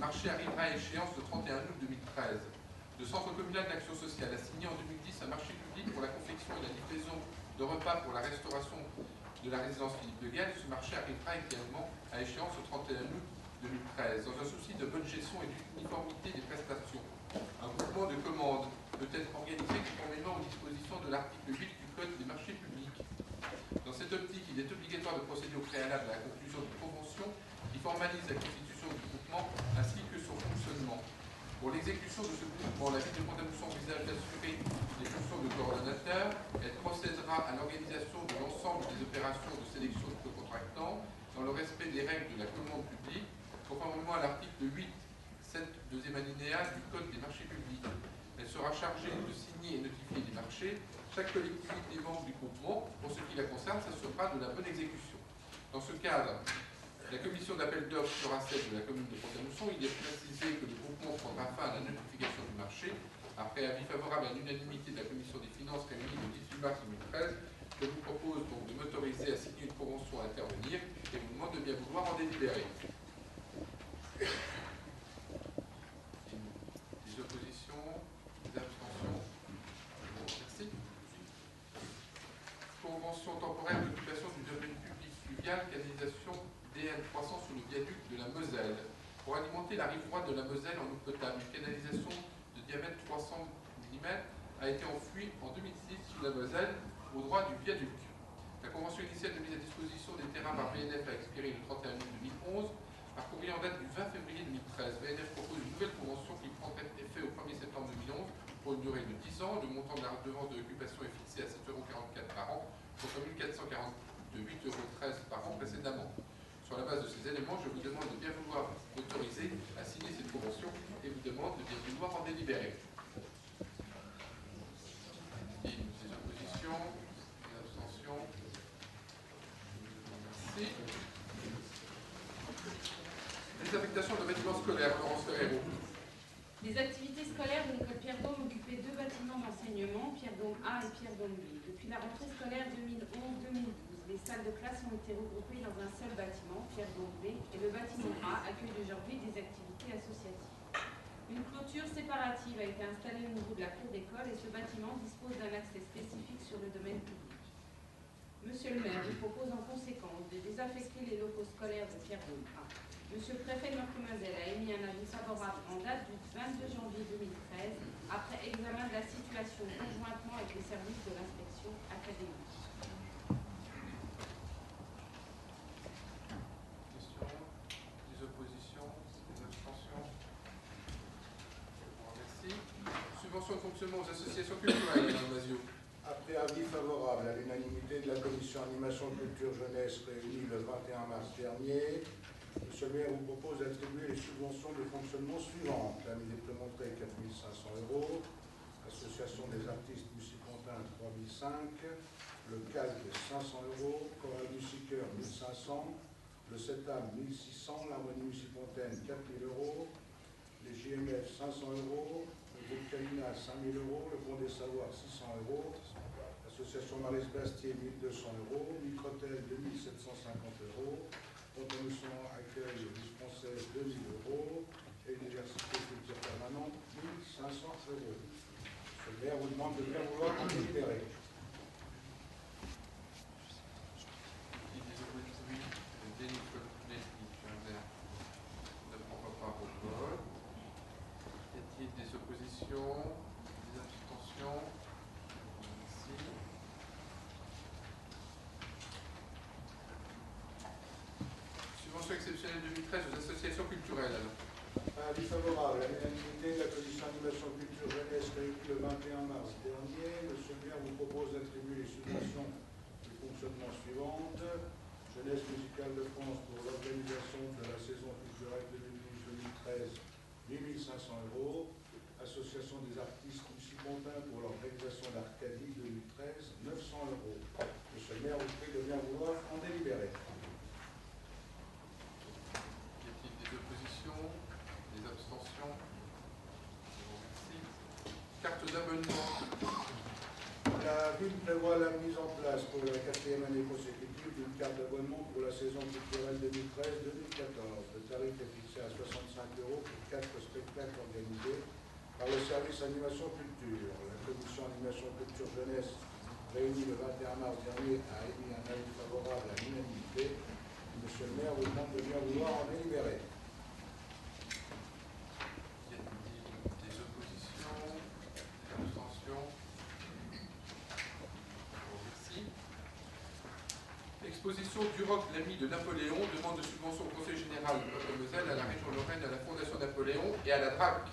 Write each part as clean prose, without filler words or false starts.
marché arrivera à échéance le 31 août 2013. Le Centre communal d'action sociale a signé en 2010 un marché public pour la confection et la livraison de repas pour la restauration de la résidence Philippe de Gaulle. Ce marché arrivera également à échéance le 31 août 2013. Dans un souci de bonne gestion et d'uniformité des prestations, un groupement de commandes peut être organisé conformément aux dispositions de l'article 8 du Code des marchés publics. Dans cette optique, il est obligatoire de procéder au préalable à la conclusion d'une convention qui formalise la constitution du groupement ainsi que son fonctionnement. Pour l'exécution de ce groupement, la ville de Pont-à-Mousson envisage d'assurer les fonctions de coordonnateur. Elle procédera à l'organisation de l'ensemble des opérations de sélection de contractants dans le respect des règles de la commande publique, conformément à l'article 8, 7, deuxième alinéa du Code des marchés publics. Elle sera chargée de signer et notifier les marchés. Chaque collectivité membre du groupement, pour ce qui la concerne, s'assurera de la bonne exécution. Dans ce cadre, la commission d'appel d'offres sera celle de la commune de Pont-à-Mousson. Il est précisé que le groupement prendra fin à la notification du marché. Après avis favorable à l'unanimité de la commission des finances réunie le 18 mars 2013, je vous propose donc de m'autoriser à signer une convention à intervenir et vous demande de bien vouloir en délibérer. Des oppositions, des abstentions. Merci. Convention temporaire d'occupation du domaine public fluvial, canalisation DN 300 sur le viaduc de la Moselle. Pour alimenter la rive droite de la Moselle en eau potable, une canalisation de diamètre 300 mm a été enfouie en 2006 sous la Moselle au droit du viaduc. La convention initiale de mise à disposition des terrains par VNF a expiré le 31 août 2011. Par courrier en date du 20 février 2013, VNF propose une nouvelle convention qui prendrait effet au 1er septembre 2011 pour une durée de 10 ans. Le montant de la redevance de l'occupation est fixé à 7,44 € par an, contre 1 448,13 € par an précédemment. Sur la base de ces éléments, je vous demande de bien vouloir m'autoriser à signer cette convention et vous demande de bien vouloir en délibérer. Des oppositions, des abstentions. Merci. Les affectations de bâtiments scolaires, Laurence Ferrero. Les activités scolaires de l'école Pierre-Dôme occupaient deux bâtiments d'enseignement, Pierre-Dôme A et Pierre-Dôme B. Depuis la rentrée scolaire 2011-2012, les salles de classe ont été regroupées dans un seul bâtiment, Pierre-Dôme B, et le bâtiment A accueille aujourd'hui des activités associatives. Une clôture séparative a été installée au niveau de la cour d'école et ce bâtiment dispose d'un accès spécifique sur le domaine public. Monsieur le maire vous propose en conséquence de désaffecter les locaux scolaires de Pierre-Dôme A. Monsieur le préfet de Meurthe-et-Moselle a émis un avis favorable en date du 22 janvier 2013, après examen de la situation conjointement avec les services de l'inspection académique. Questions, des oppositions, des abstentions. Je vous remercie. Subvention de fonctionnement aux associations culturelles, Mme Mazio. Après avis favorable à l'unanimité de la commission animation culture jeunesse réunie le 21 mars dernier, Monsieur le maire vous propose d'attribuer les subventions de fonctionnement suivantes. La mise Prémontré 4 500 €, Association des artistes musicontins 3 500, le CALC 500 €, Chorale Musiqueur 1 500, le CETAM 1 600, l'Harmonie musicontaine 4 000 €, les JMF 500 €, le groupe Camina 5 000 €, le Pont des Savoirs 600 €, l'Association Maris Bastier 1 200 €, Microtel 2 750 €, Pont-à-Mousson accueille Lys française 2 000 € et l'Université culture permanente 1 500 €. Le maire vous demande de bien vouloir en délibérer. Ne prend pas part au vote. Y a-t-il des oppositions, des abstentions? Merci. Subvention exceptionnelle 2013 aux associations culturelles. Avis favorable à l'unanimité de la commission animation culture jeunesse réunie le 21 mars dernier. Monsieur le maire vous propose d'attribuer les subventions de fonctionnement suivantes. Jeunesse musicale de France pour l'organisation de la saison culturelle 2012-2013, 8 500 €. Association des artistes musicontins pour l'organisation d'Arcadie 2013, 900 €. Monsieur le maire vous prie de bien vouloir en délibérer. Y a-t-il des oppositions, des abstentions? Je vous remercie. Carte d'abonnement. La ville prévoit la mise en place pour la 4e année consécutive d'une carte d'abonnement pour la saison culturelle 2013-2014. Le tarif est fixé à 65 € pour 4 spectacles organisés par le service Animation Culture. La commission Animation Culture Jeunesse, réunie le 21 mars dernier, a émis un avis favorable à l'unanimité. Monsieur le maire vous demande de bien vouloir en délibérer. Y a-t-il des oppositions, des abstentions? Merci. Exposition Duroc, l'ami de Napoléon, demande de subvention au Conseil général de Meurthe-et-Moselle, à la région Lorraine, à la Fondation Napoléon et à la DRAC.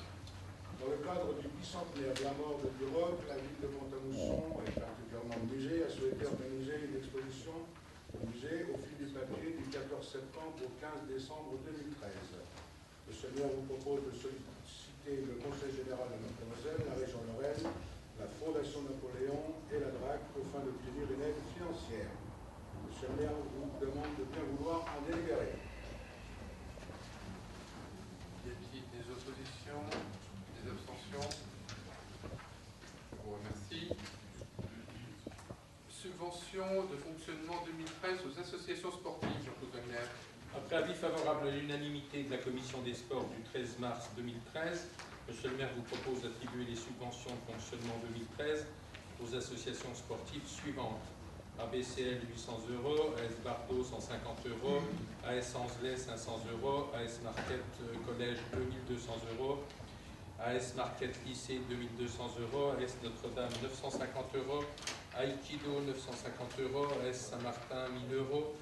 Dans le cadre du bicentenaire de la mort de Duroc, la ville de Pont-à-Mousson, et particulièrement le musée, a souhaité organiser une exposition au musée au fil du papier du 14 septembre au 15 décembre 2013. Monsieur le maire vous propose de solliciter le Conseil général de Meurthe-et-Moselle, la région Lorraine, la Fondation Napoléon et la DRAC afin d'obtenir une aide financière. Monsieur le maire vous demande de bien vouloir en délibérer. Y a-t-il des oppositions, des abstentions? Je vous remercie. Subvention de fonctionnement 2013 aux associations sportives, Jean-Claude Wagner. Après avis favorable à l'unanimité de la Commission des sports du 13 mars 2013, Monsieur le maire vous propose d'attribuer les subventions de fonctionnement 2013 aux associations sportives suivantes. ABCL 800 €, AS Bardo 150 €, AS Anzelet 500 €, AS Marquette Collège 2200 €, AS Marquette Lycée 2200 €, AS Notre-Dame 950 €, Aikido 950 €, AS Saint-Martin 1000 €,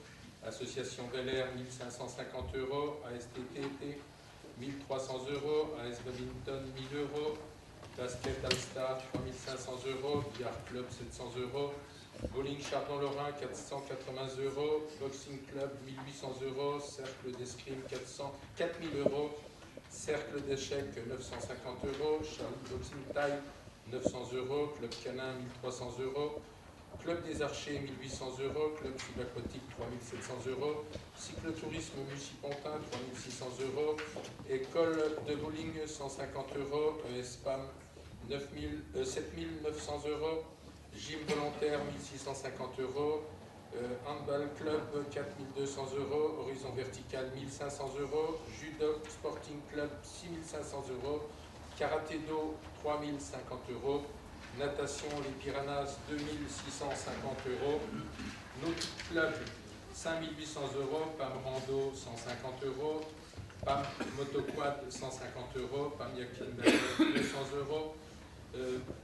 Association Bel Air 1550 €, ASTT 1300 €, AS Badminton 1000 €, Basket All-Star 3500 €, Billard Club 700 €, Bowling Chardon-Lorrain 480 €, Boxing Club 1800 €, Cercle d'Escrime 4000 €, Cercle d'échecs 950 €, Charles Boxing Taille 900 €, Club Canin 1300 €, Club des Archers 1800 €, Club subaquatique 3700 €, Cyclotourisme Mussy-Pontin 3600 €, École de bowling 150 €, ESPAM 7900 €, Gym volontaire 1650 €, Handball Club 4200 €, Horizon Vertical 1500 €, Judo Sporting Club 6500 €, Karaté-Do 3050 €, Natation Les Piranhas 2650 €, Nautique Club 5800 €, PAM Rando 150 €, PAM Motoquad 150 €, PAM Yakin 200 €,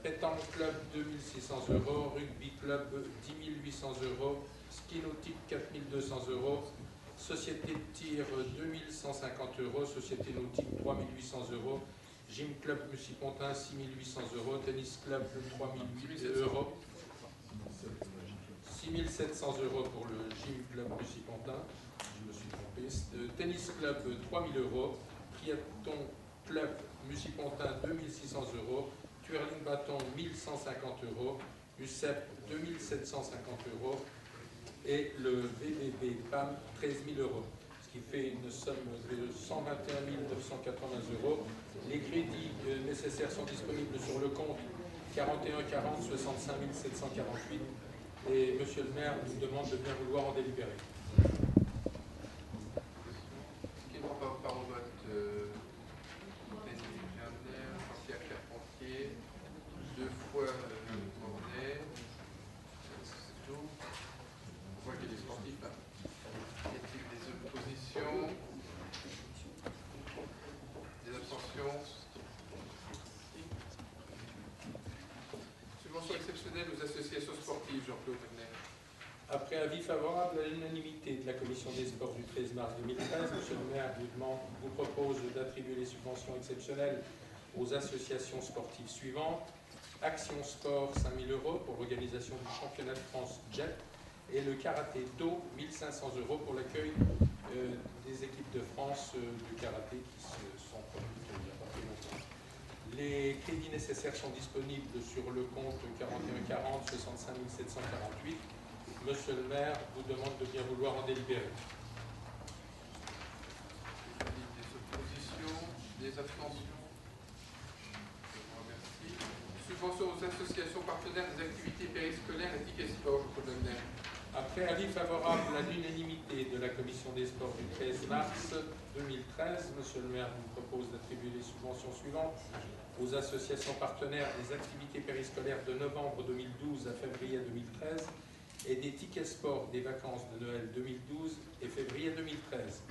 Pétanque Club 2600 €, Rugby Club 10 800 €, Ski Nautique 4200 €, Société de tir 2150 €, Société Nautique 3800 €, Gym Club Mussy-Pontin 6800 €, Tennis Club 3008 €, 6700 € pour le Gym Club Mussy-Pontin, je me suis trompé, Tennis Club 3000 €, Triathlon Club Mussy-Pontin 2600 €, Twirling Bâton 1150 €, UCEP 2750 € et le VBB PAM 13 000 €, ce qui fait une somme de 121 980 €. Les crédits nécessaires sont disponibles sur le compte 41 40 65 748 et Monsieur le maire nous demande de bien vouloir en délibérer. Qui ne prend pas au vote Jean-Pierre Carpentier, deux fois Mornay, c'est tout. On voit qu'il est sportif là. Y a-t-il des oppositions? Des abstentions? Subvention exceptionnelle aux associations sportives, Jean-Claude Wagner. Après avis favorable à l'unanimité de la Commission des sports du 13 mars 2013, Monsieur le maire vous propose d'attribuer les subventions exceptionnelles aux associations sportives suivantes. Action Sport 5 000 € pour l'organisation du championnat de France Jet et le Karaté-Do 1500 € pour l'accueil des équipes de France du karaté qui se sont produites il y a pas très longtemps. Les crédits nécessaires sont disponibles sur le compte 41 40 65 748. Monsieur le maire vous demande de bien vouloir en délibérer. Des oppositions, des abstentions? Je vous remercie. Subvention aux associations partenaires des activités périscolaires et tickets sport, Jean-Claude Wagner. Après avis favorable à l'unanimité de la Commission des sports du 13 mars 2013, Monsieur le maire vous propose d'attribuer les subventions suivantes aux associations partenaires des activités périscolaires de novembre 2012 à février 2013 et des tickets sport des vacances de Noël 2012 et février 2013.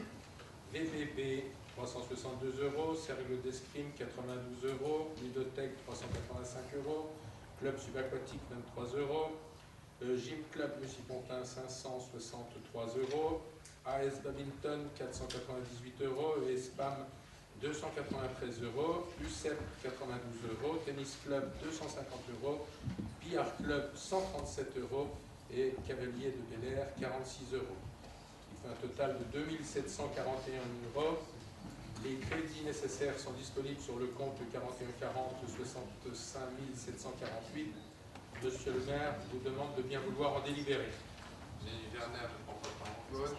VBB 362 €, Cercle d'escrime 92 €, Ludothèque 385 €, Club subaquatique 23 €, Gym Club Lucie-Pontin 563 €, AS Badminton 498 € et SPAM 293 €, UCEP 92 €, Tennis Club 250 €, Billard Club 137 € et Cavalier de Bel Air 46 €, qui fait un total de 2741 €. Les crédits nécessaires sont disponibles sur le compte 41 40 65 748. Monsieur le maire vous demande de bien vouloir en délibérer. Werner ne prend pas en vote.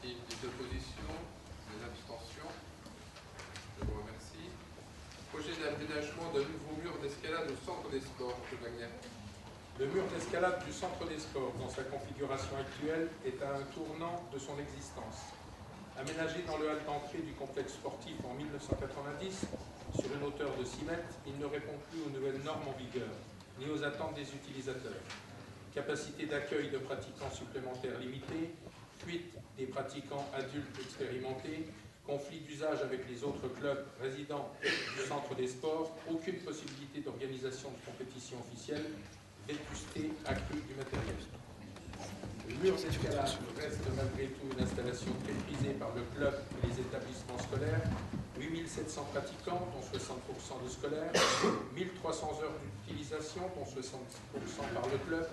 Des oppositions, des abstentions. Je vous remercie. Projet d'aménagement d'un nouveau mur d'escalade au centre des sports, M. Wagner. Le mur d'escalade du centre des sports, dans sa configuration actuelle, est à un tournant de son existence. Aménagé dans le hall d'entrée du complexe sportif en 1990, sur une hauteur de 6 mètres, il ne répond plus aux nouvelles normes en vigueur, ni aux attentes des utilisateurs. Capacité d'accueil de pratiquants supplémentaires limitée, fuite des pratiquants adultes expérimentés, conflit d'usage avec les autres clubs résidents du centre des sports, aucune possibilité d'organisation de compétition officielle, vétusté accrue du matériel. Le mur d'escalade reste malgré tout une installation très prisée par le club et les établissements scolaires. 8700 pratiquants, dont 60% de scolaires, 1300 heures d'utilisation, dont 60% par le club.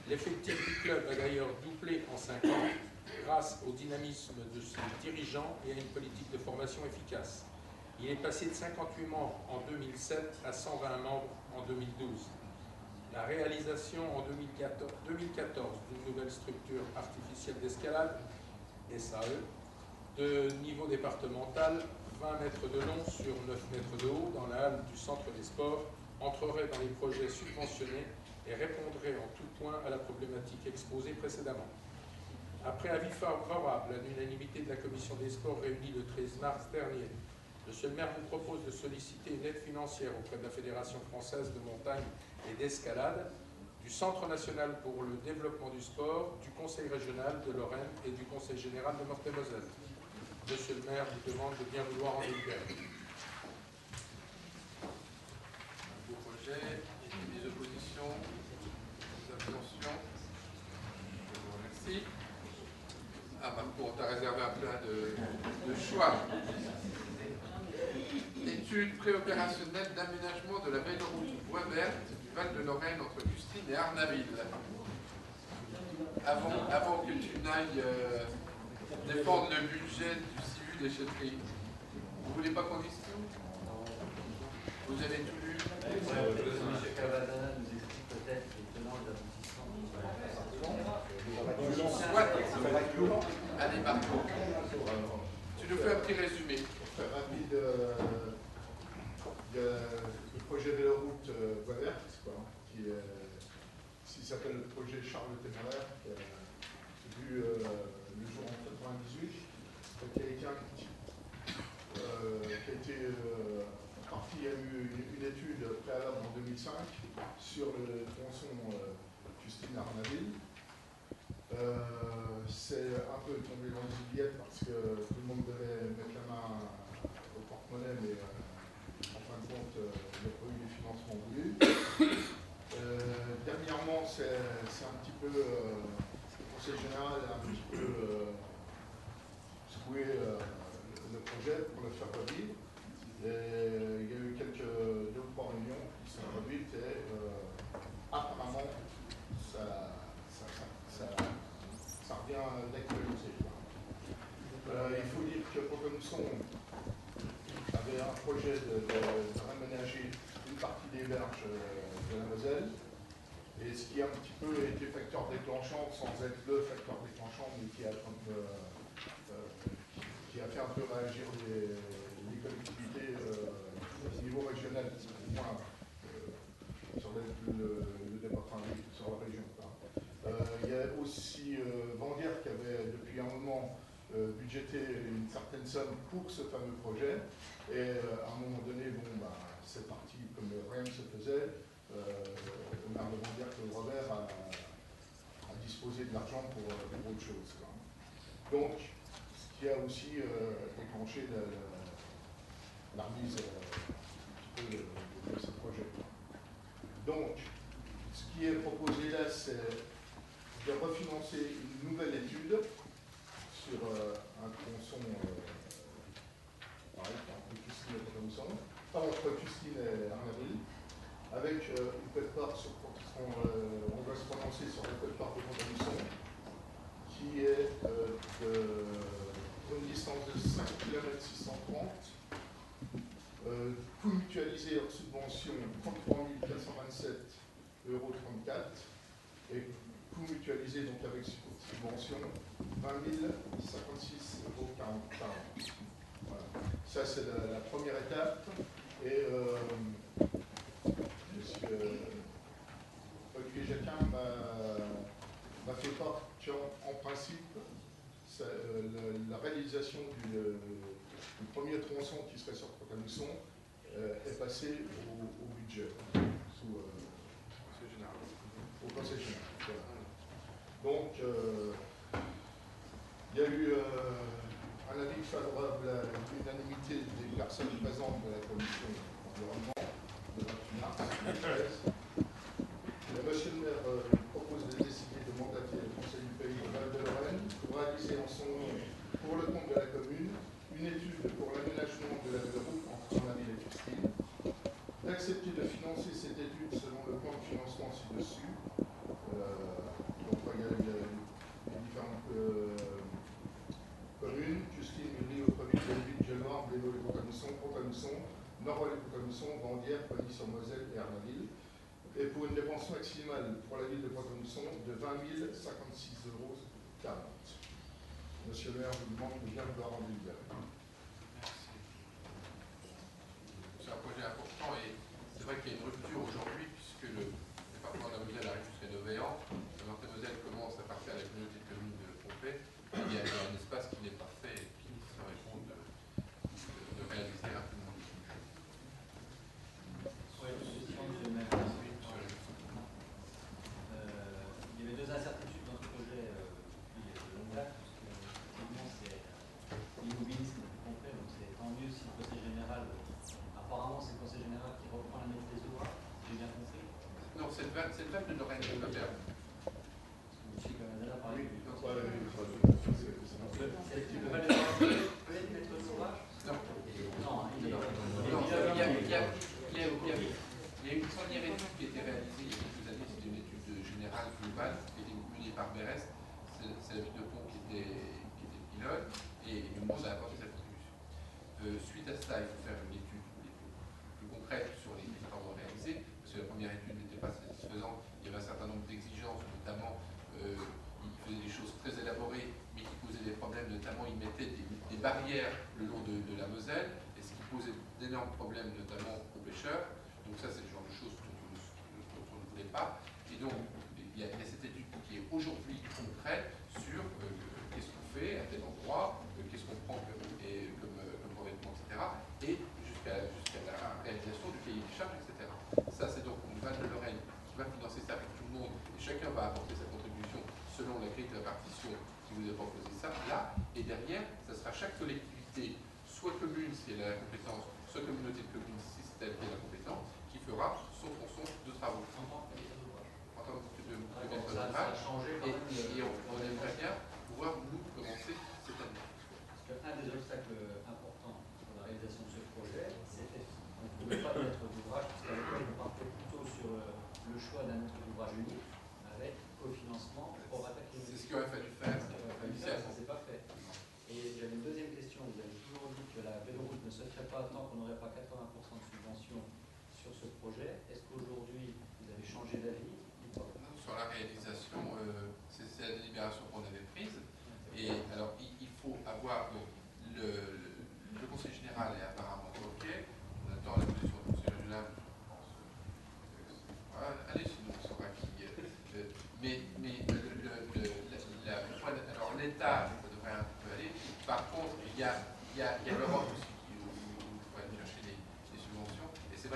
L'effectif du club a d'ailleurs doublé en 5 ans grâce au dynamisme de ses dirigeants et à une politique de formation efficace. Il est passé de 58 membres en 2007 à 120 membres en 2012. La réalisation en 2014 d'une nouvelle structure artificielle d'escalade, SAE, de niveau départemental, 20 mètres de long sur 9 mètres de haut dans la halle du centre des sports, entrerait dans les projets subventionnés et répondrait en tout point à la problématique exposée précédemment. Après avis favorable à l'unanimité de la Commission des sports réunie le 13 mars dernier, Monsieur le maire vous propose de solliciter une aide financière auprès de la Fédération française de montagne et d'escalade, du Centre national pour le développement du sport, du Conseil régional de Lorraine et du Conseil général de Meurthe-et-Moselle. Monsieur le maire vous demande de bien vouloir en délibérer. Un beau projet. Des oppositions, des abstentions. Je vous remercie. Ah, Marco, on t'a réservé un plat de choix. Étude préopérationnelle d'aménagement de la belle route Bois Verte du Val de Lorraine entre Custine et Arnaville. Avant que tu n'ailles défendre le budget du CIU déchetterie, vous voulez pas qu'on dise tout? Vous avez tout lu? M. Cavadana nous explique peut-être les tenants et aboutissants. Allez, Marco. Tu nous fais un petit résumé. Très rapide. Le projet Véloroute Bois Verte, qui s'appelle le projet Charles le Téméraire, qui a vu le jour en 98, qui a été en partie, il y a eu une étude préalable en 2005 sur le tronçon Custine-Arnaville. C'est un peu tombé dans les oubliettes parce que tout le monde devait mettre la main au porte-monnaie, mais en fin de compte, il n'y a pas eu les financements voulus. Dernièrement, c'est un petit peu, le Conseil général a un petit peu secoué le projet pour le faire revivre. Il y a eu deux ou trois réunions qui sont revues et apparemment, ça revient d'actualité. Il faut dire que Poconson avait un projet de réaménager une partie des berges de la Moselle, et ce qui a un petit peu été facteur déclenchant, sans être le facteur déclenchant, mais qui a fait un peu réagir les collectivités au niveau régional, au moins sur le département, sur la région. Il y a aussi budgété une certaine somme pour ce fameux projet. Et à un moment donné, bon, bah, c'est parti comme rien ne se faisait. Le maire de Vandières-Claude-Robert a disposé de l'argent pour autre chose, quoi. Donc, ce qui a aussi déclenché la remise un petit peu de ce projet. Donc, ce qui est proposé là, c'est de refinancer une nouvelle étude sur un tronçon entre Custine et Tronçon, pas entre Custine et Arnaville, avec une quote-part sur on va se prononcer sur la quote-part de Tronçon, qui est une distance de 5 km 630, coût mutualisé hors subvention 33 427,34 € et coût mutualisé donc avec subvention 20 056,40 €. Voilà. Ça c'est la première étape et monsieur Olivier Jacquin m'a fait part qu'en principe la réalisation du premier tronçon qui serait sur Pont-à-Mousson est passée au budget, au conseil général. Voilà. Donc, il y a eu un avis favorable à l'unanimité des personnes présentes de la commission environnement le 28 mars 2013. Monsieur le maire propose de décider de mandater le Conseil du Pays de Val-de-Lorraine pour réaliser en son nom, pour le compte de la commune, une étude pour l'aménagement de la route entre Arnaville et Custine, d'accepter de financer cette étude selon le plan de financement ci-dessus. Donc, il y a les différentes communes, Custine, Rio, Preville, Belleville, Gelnoir, Blélo et Pont-à-Mousson, Nord-Rôle et Pont-à-Mousson, Vandières, Pagny-sur-Moselle et Arnaville. Et pour une dépense maximale pour la ville de Pont-à-Mousson de 20 056,40 €. Monsieur le maire, je vous demande de bien vouloir en délibérer. Merci. C'est un projet important et c'est vrai qu'il y a une rupture aujourd'hui puisque le département de la Moselle arrive jusqu'à Novéan. La Meurthe-et-Moselle commence à partir à la communauté de communes de Pompée. Il y a un espace qui n'est pas fait et qui serait bon de réaliser rapidement. Il y avait deux incertitudes dans ce projet depuis de longue date, parce que effectivement c'est l'immobilisme complet, donc c'est tant mieux si le conseil général, apparemment c'est le conseil général qui reprend la maîtrise des ouvrages, j'ai bien compris. Non, c'est le Val de Lorraine de Lambert. Monsieur Cavadella parlait du conseil Ouais, c'est le Val de Lorraine peut être maître d'ouvrage? Non. Non, il y a une première étude qui a été réalisée il y a quelques années, c'était une étude générale globale qui était menée par Berest, c'est la ville de Pont qui était pilote, et le monde a apporté sa contribution. Suite à cela, il faut faire une étude plus concrète sur les travaux réalisés, parce que la première étude n'était pas satisfaisante, il y avait un certain nombre d'exigences, notamment il faisait des choses très élaborées, mais qui posaient des problèmes, notamment il mettait des barrières le long de la Moselle, et ce qui posait d'énormes problèmes, notamment aux pêcheurs. Donc ça, c'est le genre de choses dont on ne voulait pas. Et donc, il y a cette étude qui est aujourd'hui concrète sur qu'est-ce qu'on fait à tel endroit, qu'est-ce qu'on prend comme revêtement, etc. Et jusqu'à la réalisation du cahier des charges, etc. Ça, c'est donc une Val de Lorraine qui va financer ça avec tout le monde, et chacun va apporter sa contribution selon la grille de la partition qui vous a proposé ça, là. Et derrière, ça sera chaque collectivité, soit commune si elle a la compétence, soit communauté de communes si c'est elle qui a la compétence, qui fera son tronçon de travaux. En tant que maître d'ouvrage. Ça a changé quand même. Et on aimerait bien pouvoir nous commencer cette année. Parce qu'un des obstacles importants pour la réalisation de ce projet, c'était qu'on ne pouvait pas mettre d'ouvrage, parce qu'à l'époque, on partait plutôt sur le choix d'un maître d'ouvrage unique, avec cofinancement pour attaquer. C'est ce qu'il aurait fallu faire. Ça ne s'est pas fait. Et j'avais une deuxième question. Vous avez toujours dit que la véloroute ne se ferait pas tant qu'on n'aurait pas 80% de subvention sur ce projet. Est-ce qu'aujourd'hui, vous avez changé d'avis ou pas? Sur la réalisation, c'est la délibération qu'on avait prise. Et alors, il faut avoir donc,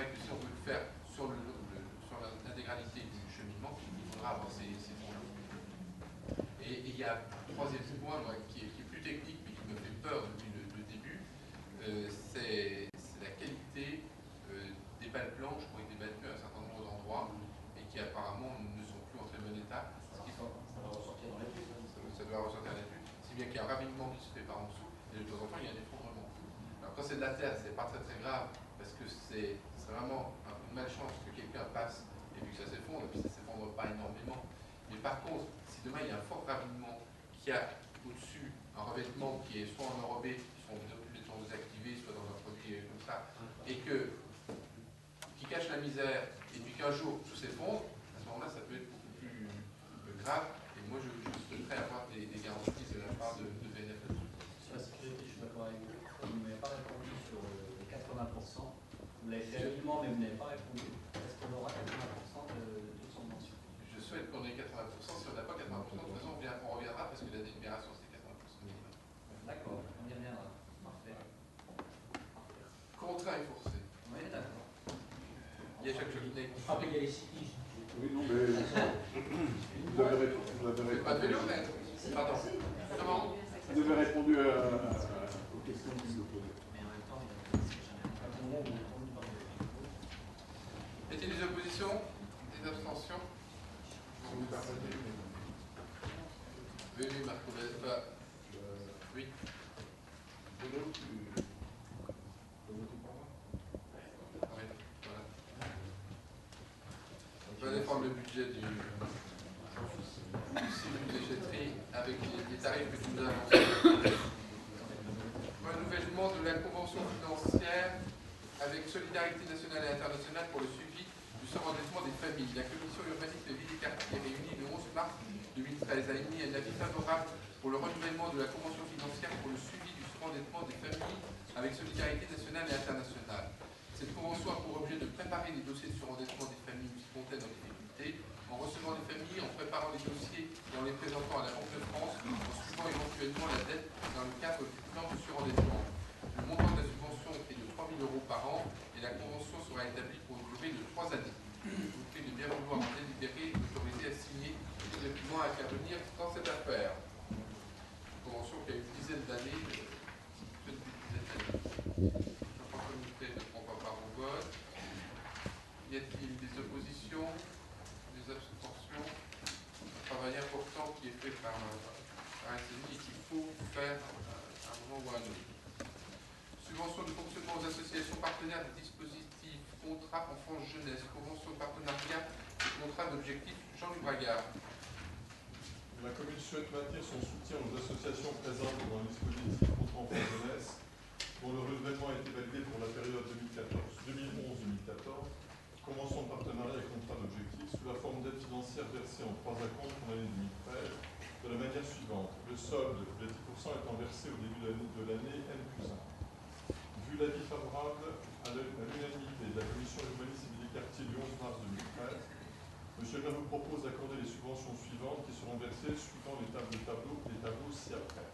vrai que si on veut le faire sur l'intégralité du cheminement, il faudra avoir ces fonds-là. Et il y a un troisième point qui est plus technique, mais qui me fait peur depuis le début, c'est la qualité des balles planches qui ont été battues à un certain nombre d'endroits et qui apparemment ne sont plus en très bon état. Ça va ressortir dans l'étude. Ça doit ressortir à l'étude, si bien qu'il y a un ravinement qui se fait par en dessous, et de temps en temps il y a un effondrement. Alors quand c'est de la terre, c'est pas très très grave, parce que c'est vraiment un peu de malchance que quelqu'un passe et puis que ça s'effondre, et puis ça ne s'effondre pas énormément. Mais par contre, si demain il y a un fort ravinement qui a au-dessus un revêtement qui est soit enrobé, soit complètement désactivé, soit dans un produit comme ça, et qui cache la misère, et puis qu'un jour tout s'effondre, à ce moment-là ça peut être beaucoup plus grave. Et moi je suis prêt à avoir des garanties de la part de VNF. Sur la sécurité, je suis d'accord avec vous. Vous ne m'avez pas répondu sur les 80%. Vous l'avez fait habilement, mais vous n'avez pas répondu. Est-ce qu'on aura 80% de subvention? Je souhaite qu'on ait 80%. Si on n'a pas 80%, de toute façon, on reviendra parce que la délibération, c'est 80% minimum. D'accord, on y reviendra. Parfait. Contraint et forcé. On est d'accord. Il y a chaque chose qui n'est Ah, mais il y a les cyclistes. Oui, non, mais vous avez répondu. pas de vélo, mais. Pardon. Comment? Vous avez répondu aux questions qui nous posaient. Mais en même temps, il y a Y a-t-il des oppositions? Des abstentions? Oui, Marco Vespa. Oui. On va défendre le budget du budgéterie avec les tarifs que tu nous as annoncés. Renouvellement de la convention financière avec Solidarité nationale et internationale pour le suivi du surendettement des familles. La commission urbaniste des villes et quartiers réunie le 11 mars 2013 a émis un avis favorable pour le renouvellement de la convention financière pour le suivi du surendettement des familles avec Solidarité nationale et internationale. Cette convention a pour objet de préparer les dossiers de surendettement des familles qui se comptaient dans les difficultés, en recevant les familles, en préparant les dossiers et en les présentant à la Banque de France, en suivant éventuellement la dette dans le cadre du plan de surendettement. Le montant de la subvention est de 3 000 € par an et la convention sera établie pour une durée de 3 années. Je vous prie de bien vouloir en délibérer et d'autoriser à signer les documents à intervenir dans cette affaire. Une convention qui a une dizaine d'années, depuis une dizaine d'années. Jean-François Moutet ne prend pas part au vote. Y a-t-il des oppositions, des abstentions? Un travail important qui est fait par SNI et qu'il faut faire à un moment ou à un autre. Subvention de fonctionnement aux associations partenaires des dispositifs contrat enfance-jeunesse, convention de partenariat et contrat d'objectif. Jean-Luc Bragard. La commune souhaite maintenir son soutien aux associations présentes dans le dispositif contrat enfance-jeunesse, dont le renouvellement a été validé pour la période 2011-2014, convention de partenariat et contrat d'objectif sous la forme d'aide financière versée en 3 acomptes pour l'année 2013 de la manière suivante. Le solde de 10% étant versé au début de l'année N+1. Vu l'avis favorable à l'unanimité de la commission urbaniste et des quartiers du 11 mars 2013, M. le maire vous propose d'accorder les subventions suivantes qui seront versées suivant les tableaux ci-après.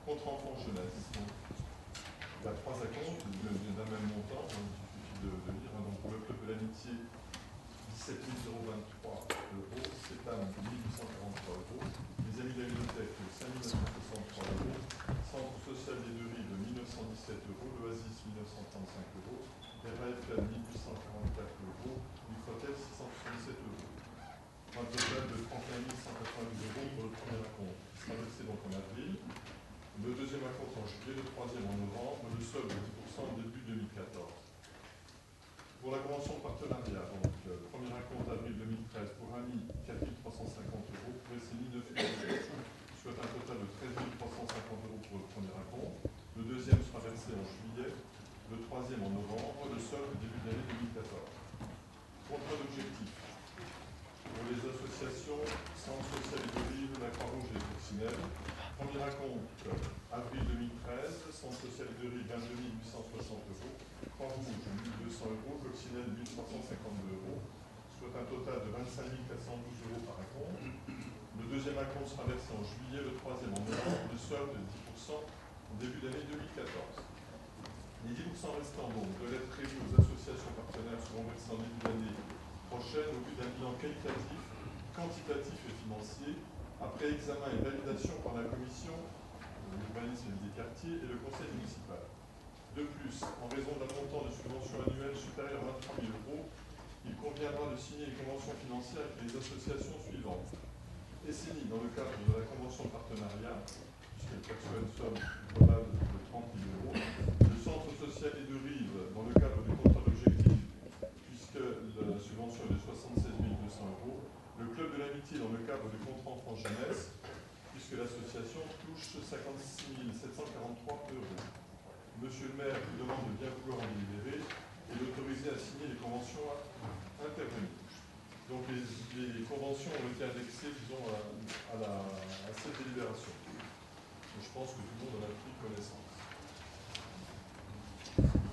Contrat enfance jeunesse. Donc, il y a 3 acomptes d'un même montant, il suffit de lire. Donc, pour le club de l'amitié, 17 023 €, CETAM 1843 €, les amis de la bibliothèque 5 963 €, Centre social des Deux Rives 1917 €, l'Oasis 1935 €, RAFM 1844 €, Microtel 667 €. Un total de 31 192 € pour le premier acompte, qui sera versé donc en avril, le deuxième acompte en juillet, le troisième en novembre, le solde de 10% au début 2014. Pour la convention de partenariat, donc, premier acompte avril 2013 pour AMI 4 350 €, pour SNI 9 €, soit un total de 13 350 € pour le premier acompte. Le deuxième sera versé en juillet, le troisième en novembre, le solde début de l'année 2014. Contrat d'objectif. Pour les associations Centre social et de Rive, la Croix-Rouge et les Coccinelles. Premier acompte avril 2013, Centre social et de Rive 22 860 €, Croix-Rouge 1 200 €, Coccinelle 1 352 €, soit un total de 25 412 € par acompte. Le deuxième acompte sera versé en juillet, le troisième en novembre, le solde de 10% au début d'année 2014. Les 10% restants donc doivent être prévus aux associations partenaires seront versés en début d'année prochaine au vu d'un bilan qualitatif, quantitatif et financier, après examen et validation par la commission de l'urbanisme des quartiers et le conseil municipal. De plus, en raison d'un montant de subvention annuelle supérieur à 23 000 €, il conviendra de signer une convention financière avec les associations suivantes. Esseni, dans le cadre de la convention de partenariat, puisqu'elle perçoit une somme globale de 30 000 €. Le centre social et de Rive, dans le cadre du contrat d'objectif, puisque la subvention est de 76 200 €. Le club de l'amitié, dans le cadre du contrat enfant jeunesse, puisque l'association touche 56 743 €. Monsieur le maire vous demande de bien vouloir en délibérer et l'autoriser à signer les conventions intervenues. Donc les conventions ont été annexées, disons, à cette délibération. Je pense que tout le monde en a pris connaissance.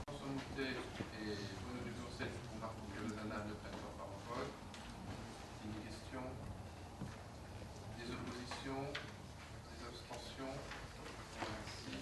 François Moutet et Bruno Ducourcet ou Marco Giovanna ne prennent pas parole. Des questions? Des oppositions? Des abstentions? Merci.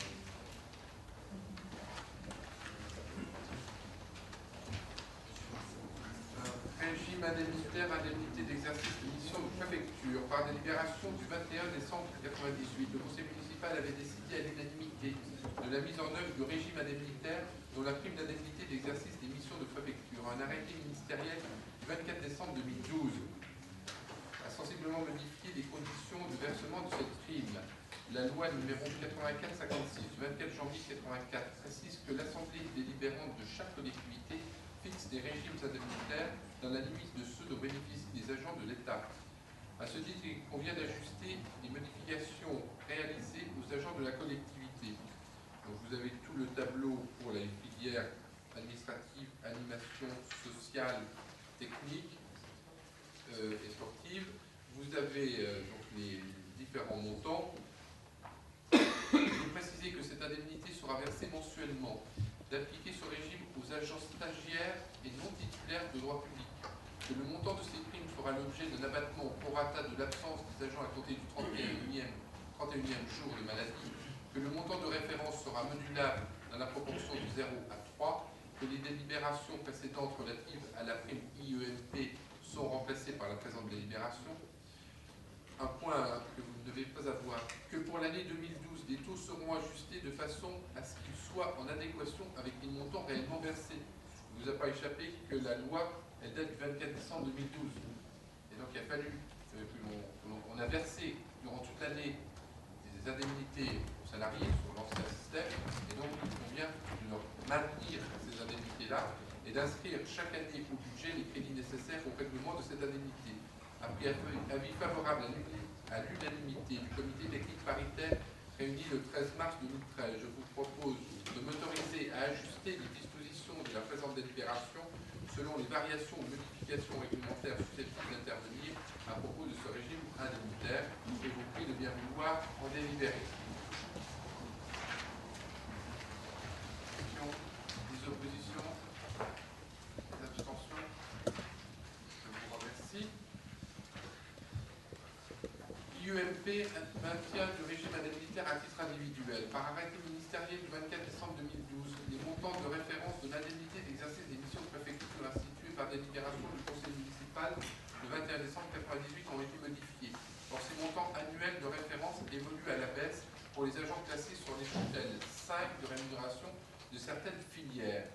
Régime indemnitaire, indemnité d'exercice de mission de préfecture. Par délibération du 21 décembre 1998, le conseil municipal avait décidé à l'unanimité de la mise en œuvre du régime indemnitaire dont la prime d'indemnité d'exercice des missions de préfecture. Un arrêté ministériel du 24 décembre 2012 a sensiblement modifié les conditions de versement de cette prime. La loi numéro 84-56 du 24 janvier 1984 précise que l'assemblée délibérante de chaque collectivité fixe des régimes indemnitaires dans la limite de ceux dont bénéficient les agents de l'État. À ce titre, il convient d'ajuster les modifications réalisées aux agents de la collectivité. Donc, vous avez tout le tableau pour les filières administratives, animation sociale, technique et sportive. Vous avez donc les différents montants. Je préciser que cette indemnité sera versée mensuellement, d'appliquer ce régime aux agents stagiaires et non titulaires de droit public, que le montant de ces primes fera l'objet d'un abattement au prorata de l'absence des agents à compter du 31e jour de maladie, que le montant de référence sera modulable dans la proportion de 0 à 3, que les délibérations précédentes relatives à la prime IEMP sont remplacées par la présente délibération. Un point que vous ne devez pas avoir, que pour l'année 2012, les taux seront ajustés de façon à ce qu'ils soient en adéquation avec les montants réellement versés. Il ne vous a pas échappé que la loi, elle date du 24 décembre 2012. Et donc il a fallu qu'on a versé durant toute l'année des indemnités aux salariés sur l'ancien système, et donc il convient de leur maintenir ces indemnités-là et d'inscrire chaque année au budget les crédits nécessaires au règlement de cette indemnité. Après avis favorable à l'unanimité du comité technique paritaire réuni le 13 mars 2013, je vous propose de m'autoriser à ajuster les dispositions de la présente délibération selon les variations ou modifications réglementaires susceptibles d'intervenir à propos de ce régime indemnitaire. Je vous prie de bien vouloir en délibérer. Des oppositions? Des abstentions? Je vous remercie. IEMP, maintien du régime indemnitaire à titre individuel. Par arrêté ministériel du 24 décembre 2012, les montants de référence de l'indemnité d'exercice des missions de préfecture instituées par délibération du conseil municipal le 21 décembre 1998 ont été modifiés. Or, ces montants annuels de référence évoluent à la baisse pour les agents classés sur l'échelle 5 de rémunération de certaines filières.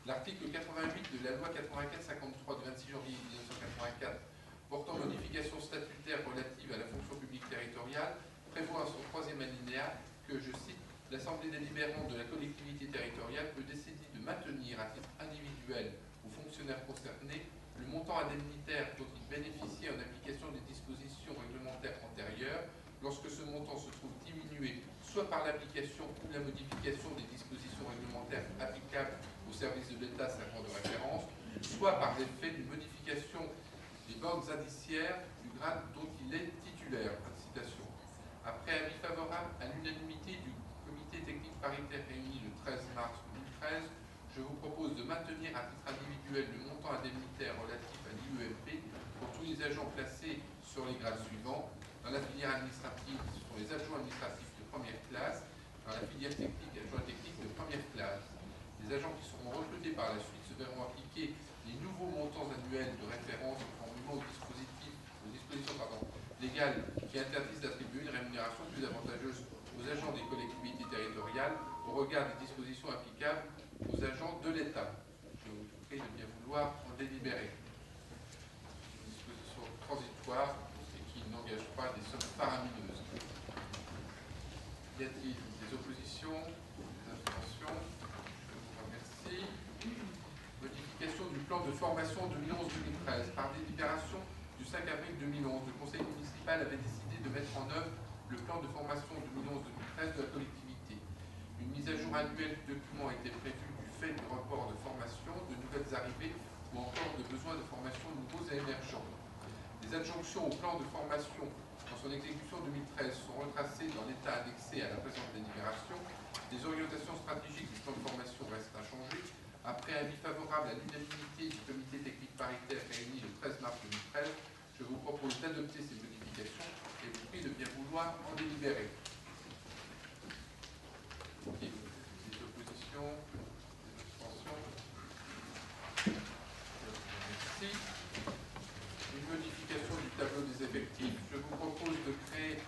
L'article 88 de la loi 84-53 du 26 janvier 1984 portant modification statutaire relative à la fonction publique territoriale prévoit à son troisième alinéa que, je cite, l'Assemblée délibérante de la collectivité territoriale peut décider de maintenir à titre individuel aux fonctionnaires concernés le montant indemnitaire dont ils bénéficient en application des dispositions réglementaires antérieures lorsque ce montant se trouve diminué soit par l'application ou la modification des dispositions réglementaires applicables aux services de l'État servant de référence, soit par l'effet d'une modification des bandes indiciaires du grade dont il est titulaire. Citation. Après avis favorable à l'unanimité du comité technique paritaire réuni le 13 mars 2013, je vous propose de maintenir à titre individuel le montant indemnitaire relatif à l'IEMP pour tous les agents placés sur les grades suivants. Dans la filière administrative, ce sont les adjoints administratifs de première classe. Dans la filière technique, adjoints techniques de première classe. Les agents qui seront recrutés par la suite se verront appliquer les nouveaux instances annuelles de référence conformément aux dispositions légales qui interdisent d'attribuer une rémunération plus avantageuse aux agents des collectivités territoriales au regard des dispositions applicables aux agents de l'État. Je vous prie de bien vouloir en délibérer. Une disposition transitoire et qui n'engage pas des sommes faramineuses. Y a-t-il des oppositions, des abstentions? Je vous remercie. Modification du plan de formation 2011-2013. Par délibération du 5 avril 2011, le Conseil municipal avait décidé de mettre en œuvre le plan de formation 2011-2013 de la collectivité. Une mise à jour annuelle du document était prévue du fait du report de formation, de nouvelles arrivées ou encore de besoins de formation nouveaux et émergents. Les adjonctions au plan de formation dans son exécution 2013 sont retracées dans l'état annexé à la présente délibération. Les orientations stratégiques du plan de formation restent inchangées. Après avis favorable à l'unanimité du comité technique paritaire réuni le 13 mars 2013, je vous propose d'adopter ces modifications et vous prie de bien vouloir en délibérer. Des oppositions, des abstentions? Merci. Une modification du tableau des effectifs. Je vous propose de créer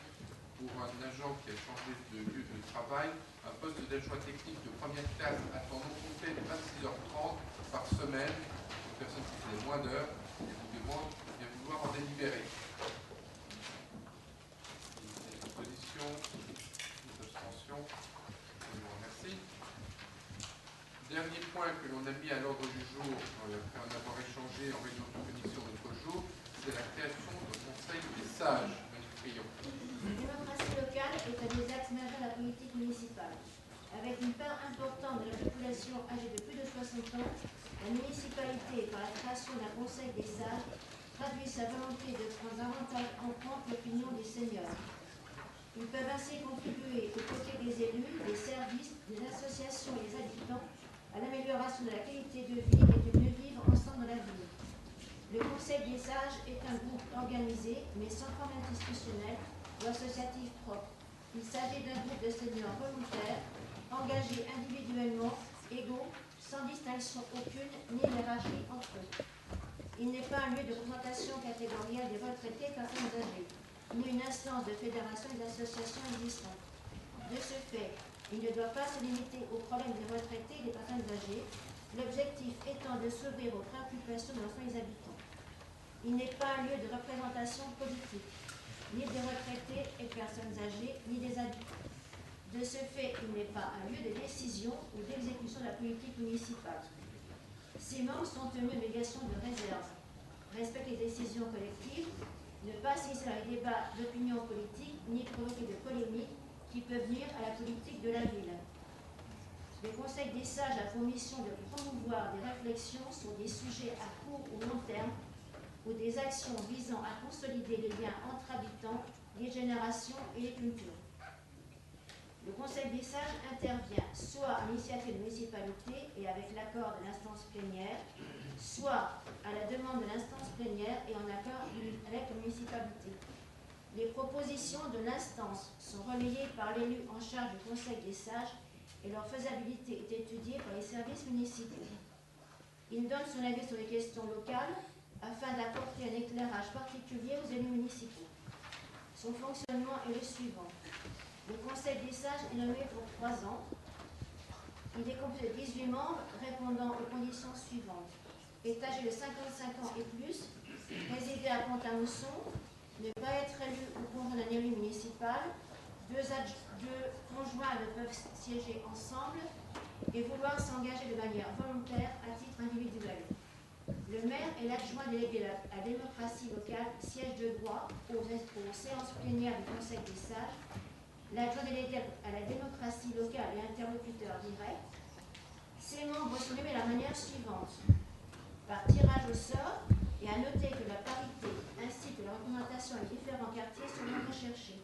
pour un agent qui a changé de lieu de travail un poste d'adjoint technique de première classe à temps non complet de 26h30 par semaine, une personne qui fait moins d'heures, et vous demande de bien vouloir en délibérer. Des oppositions, des abstentions? Je vous remercie. Dernier point que l'on a mis à l'ordre du jour, après en avoir échangé en réunion de commission l'autre jour, c'est la création d'un conseil des sages. La démocratie locale est un des axes majeurs de la politique municipale. Avec une part importante de la population âgée de plus de 60 ans, la municipalité, par la création d'un conseil des sages, traduit sa volonté de prendre davantage en compte l'opinion des seniors. Ils peuvent ainsi contribuer aux côtés des élus, des services, des associations et des habitants à l'amélioration de la qualité de vie et du mieux vivre ensemble dans la ville. Le Conseil des sages est un groupe organisé, mais sans forme institutionnelle ou associatif propre. Il s'agit d'un groupe de seniors volontaires, engagés individuellement, égaux, sans distinction aucune, ni hiérarchie entre eux. Il n'est pas un lieu de représentation catégorielle des retraités personnes âgées, ni une instance de fédération des associations existantes. De ce fait, il ne doit pas se limiter aux problèmes des retraités et des personnes âgées, l'objectif étant de s'ouvrir aux préoccupations de l'ensemble des habitants. Il n'est pas un lieu de représentation politique, ni des retraités et personnes âgées, ni des habitants. De ce fait, il n'est pas un lieu de décision ou d'exécution de la politique municipale. Ses membres sont tenus d'obligation de réserve, respecter les décisions collectives, ne pas s'initier dans les débats d'opinion politique, ni provoquer de polémiques qui peuvent nuire à la politique de la ville. Le Conseil des sages a pour mission de promouvoir des réflexions sur des sujets à court ou long terme ou des actions visant à consolider les liens entre habitants, les générations et les cultures. Le Conseil des sages intervient soit à l'initiative de municipalité et avec l'accord de l'instance plénière, soit à la demande de l'instance plénière et en accord avec la municipalité. Les propositions de l'instance sont relayées par l'élu en charge du Conseil des sages et leur faisabilité est étudiée par les services municipaux. Il donne son avis sur les questions locales afin d'apporter un éclairage particulier aux élus municipaux. Son fonctionnement est le suivant. Le Conseil des sages est nommé pour 3 ans. Il est composé de 18 membres répondant aux conditions suivantes. Est âgé de 55 ans et plus, résider à Pont-à-Mousson, ne pas être élu ou conjoint d'un élu municipal, deux conjoints ne peuvent siéger ensemble et vouloir s'engager de manière volontaire à titre individuel. Le maire et l'adjoint délégué à la démocratie locale siègent de droit aux séances plénières du Conseil des sages. L'adjoint délégué à la démocratie locale est interlocuteur direct. Ces membres sont nommés de la manière suivante. Par tirage au sort, et à noter que la parité ainsi que la représentation des différents quartiers sont bien recherchées.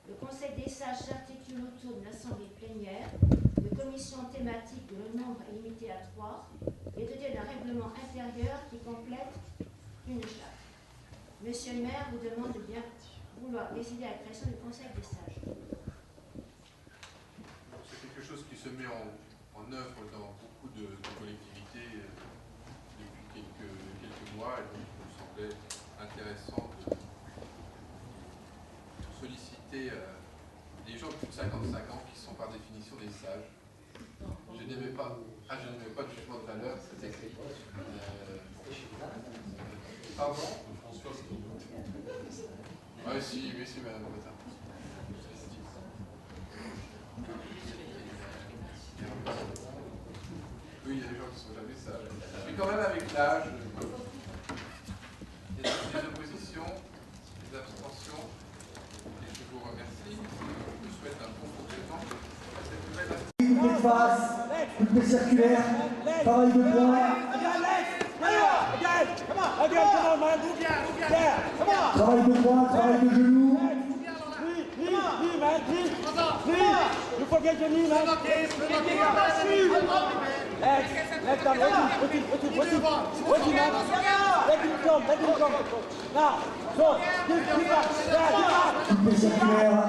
Le Conseil des sages s'articule autour d'une assemblée plénière, de commissions thématiques dont le nombre est limité à 3, et doté d'un règlement intérieur qui complète une charte. Monsieur le maire vous demande de bien vouloir décider à la création du Conseil des sages. C'est quelque chose qui se met en œuvre dans beaucoup de collectivités depuis quelques 55 ans, qui sont par définition des sages. Je n'aimais pas le jugement de valeur, c'est écrit. Pardon? François, c'est ton nom. Oui, si, madame Botin. Oui, il y a des gens qui sont jamais sages. Mais quand même, avec l'âge, il y a des oppositions, des abstentions, et je vous remercie. Je vous souhaite un bon complément à cette nouvelle. Coupe de face, coupe circulaire, travail de poing. Travail de poing, travail de genou. Coupe circulaire.